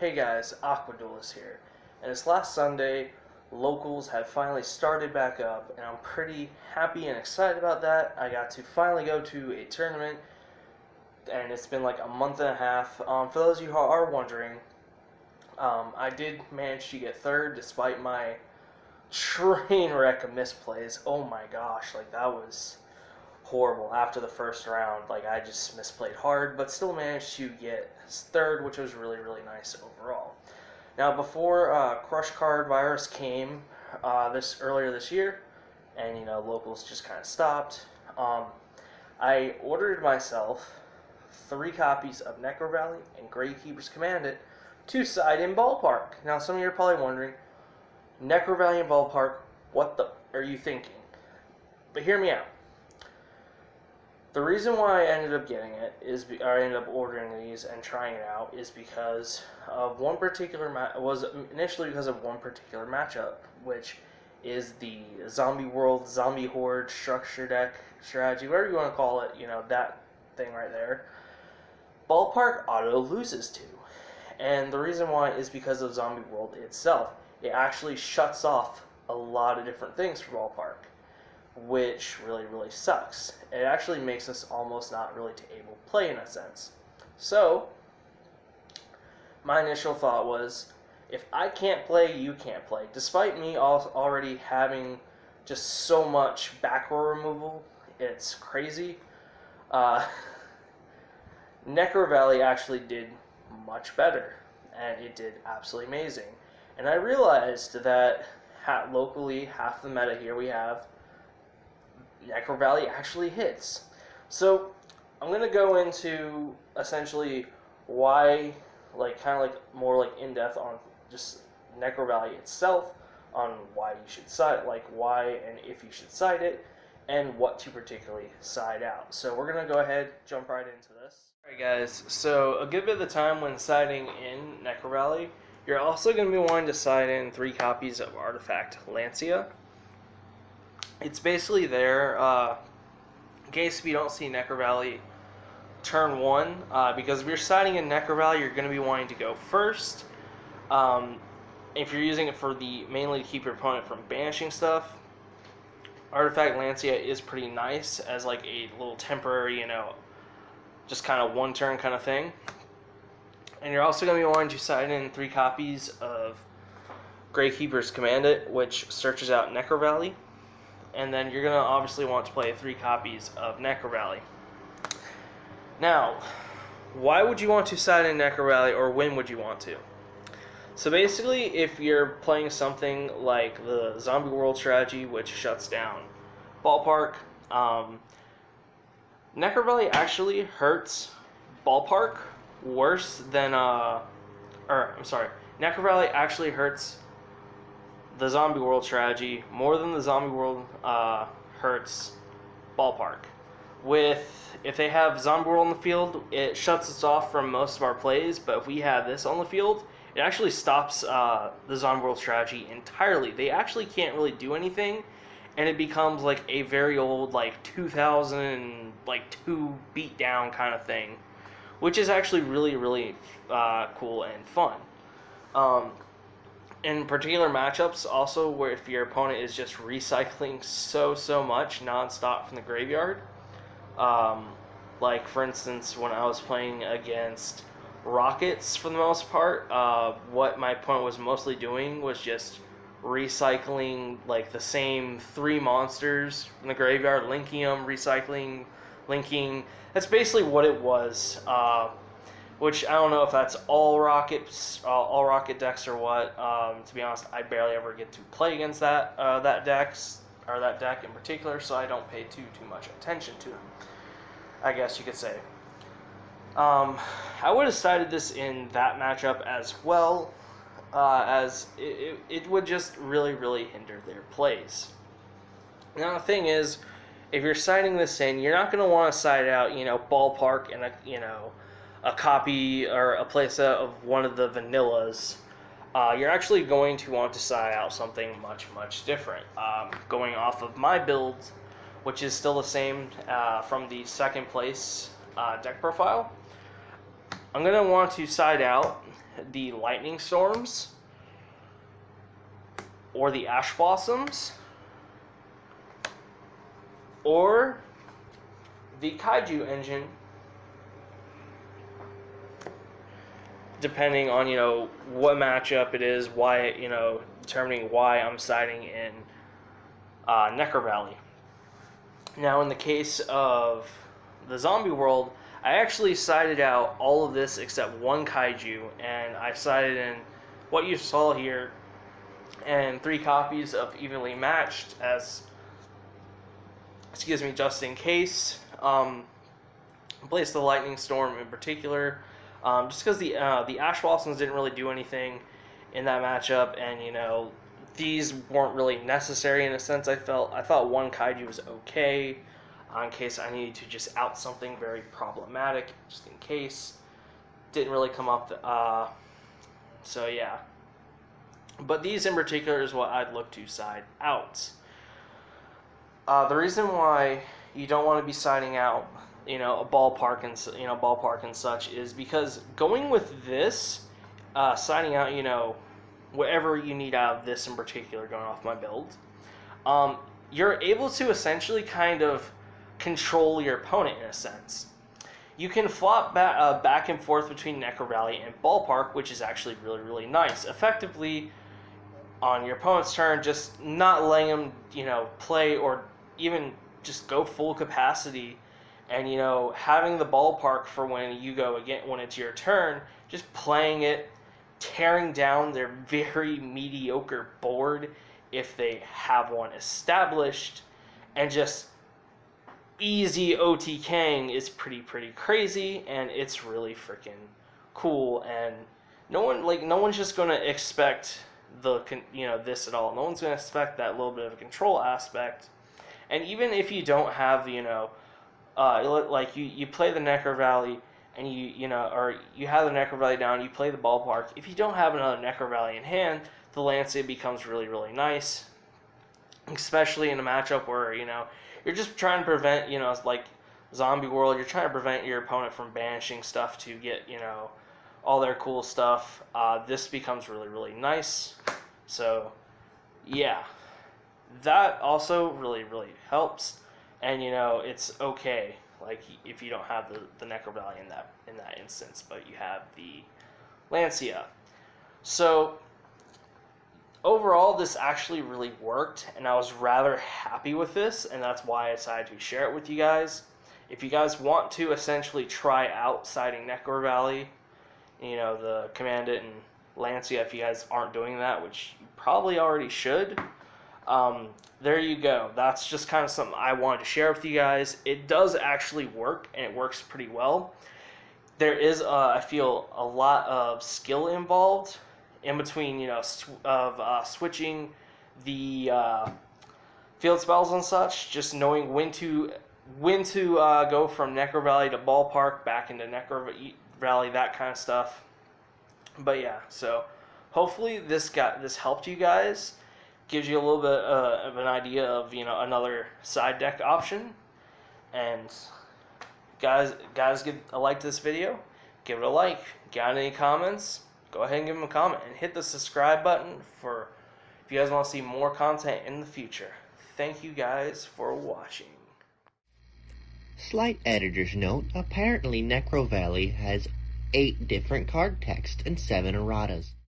Hey guys, Aqua Duelist here, and this last Sunday, locals have finally started back up, and I'm pretty happy and excited about that. I got to finally go to a tournament, and it's been like a month and a half. For those of you who are wondering, I did manage to get third despite my train wreck of misplays. Oh my gosh, like that was horrible after the first round. Like I just misplayed hard, but still managed to get third, which was really nice overall. Now before Crush Card Virus came earlier this year, and locals just kind of stopped, I ordered myself 3 copies of Necrovalley and Gravekeeper's Commandant to side in Ballpark. Now some of you are probably wondering, Necrovalley and Ballpark, what the are you thinking? But hear me out. The reason why I ended up getting it I ended up ordering these and trying it out is because of one particular initially because of one particular matchup, which is the Zombie World, Zombie Horde, Structure Deck, Strategy, whatever you want to call it, that thing right there. Ballpark auto loses to. And the reason why is because of Zombie World itself. It actually shuts off a lot of different things for Ballpark, which really sucks. It actually makes us almost not really able to play in a sense. So, my initial thought was, if I can't play, you can't play. Despite me already having just so much back row removal, it's crazy. Necrovalley actually did much better, and it did absolutely amazing. And I realized that locally, half the meta here we have, Necrovalley actually hits. So I'm going to go into essentially why, more in depth on just Necrovalley itself, on why you should side, why and if you should side it, and what to particularly side out. So we're going to go ahead, jump right into this. Alright guys, so a good bit of the time when siding in Necrovalley, you're also going to be wanting to side in 3 copies of Artifact Lancia. It's basically there in case if you don't see Necrovalley turn 1, because if you're siding in Necrovalley, you're going to be wanting to go first. If you're using it for mainly to keep your opponent from banishing stuff, Artifact Lancia is pretty nice as a little temporary, just kind of one turn kind of thing. And you're also going to be wanting to side in 3 copies of Gravekeeper's Commandant, which searches out Necrovalley. And then you're going to obviously want to play 3 copies of Necrovalley. Now, why would you want to side in Necrovalley, or when would you want to? So basically, if you're playing something like the Zombie World strategy, which shuts down Ballpark, Necrovalley actually hurts Ballpark worse than, Necrovalley actually hurts the Zombie World strategy more than the Zombie World hurts Ballpark. If they have Zombie World on the field, it shuts us off from most of our plays, but if we have this on the field, it actually stops the Zombie World strategy entirely. They actually can't really do anything, and it becomes like a very old 2002 beatdown kind of thing, which is actually really cool and fun. In particular matchups, also, where if your opponent is just recycling so much non-stop from the graveyard, for instance, when I was playing against Rockets for the most part, what my opponent was mostly doing was just recycling the same 3 monsters from the graveyard, linking them, recycling, linking. That's basically what it was. Which I don't know if that's all rocket decks or what. To be honest, I barely ever get to play against that deck in particular, so I don't pay too much attention to them, I guess you could say. I would have sided this in that matchup as well, as it would just really hinder their plays. Now the thing is, if you're siding this in, you're not going to want to side out, Ballpark and a copy or a playset of one of the vanillas. You're actually going to want to side out something much different. Going off of my build, which is still the same from the second place deck profile, I'm going to want to side out the lightning storms, or the ash blossoms, or the kaiju engine, depending on, what matchup it is, why, determining why I'm siding in Necrovalley. Now, in the case of the zombie world, I actually sided out all of this except one kaiju, and I sided in what you saw here, and 3 copies of evenly matched as, just in case. Place the lightning storm in particular, just because the ash blossoms didn't really do anything in that matchup, and these weren't really necessary in a sense. I thought one kaiju was okay in case I needed to just out something very problematic, just in case. Didn't really come up, so yeah. But these in particular is what I'd look to side out. The reason why you don't want to be siding out, a ballpark and such, is because going with this, siding out, whatever you need out of this in particular, going off my build, you're able to essentially kind of control your opponent in a sense. You can flop back and forth between Necrovalley and Ballpark, which is actually really, really nice. Effectively, on your opponent's turn, just not letting them, play or even just go full capacity, and having the Ballpark for when you go again, when it's your turn, just playing it, tearing down their very mediocre board if they have one established, and just easy OTKing is pretty crazy, and it's really freaking cool. And no one's just gonna expect this at all. No one's gonna expect that little bit of a control aspect. And even if you don't have you play the Necrovalley, and or you have the Necrovalley down, you play the Ballpark. If you don't have another Necrovalley in hand, the Lancia becomes really, really nice, especially in a matchup where you're just trying to prevent, like Zombie World, you're trying to prevent your opponent from banishing stuff to get, all their cool stuff. This becomes really, really nice. So, yeah. That also really, really helps. And, it's okay, like, if you don't have the Necrovalley in that instance, but you have the Lancia. So, overall, this actually really worked, and I was rather happy with this, and that's why I decided to share it with you guys. If you guys want to essentially try out siding Necrovalley, the Commandant and Lancia, if you guys aren't doing that, which you probably already should, there you go. That's just kind of something I wanted to share with you guys. It does actually work, and it works pretty well. There is, I feel, a lot of skill involved in between, switching the field spells and such, just knowing when to go from Necrovalley to Ballpark, back into Necrovalley, that kind of stuff. But yeah, so hopefully this helped you guys, gives you a little bit of an idea of another side deck option. And guys, give a like to this video, give it a like. Got any comments? Go ahead and give them a comment, and hit the subscribe button if you guys want to see more content in the future. Thank you guys for watching. Slight editor's note, apparently Necrovalley has 8 different card texts and 7 erratas.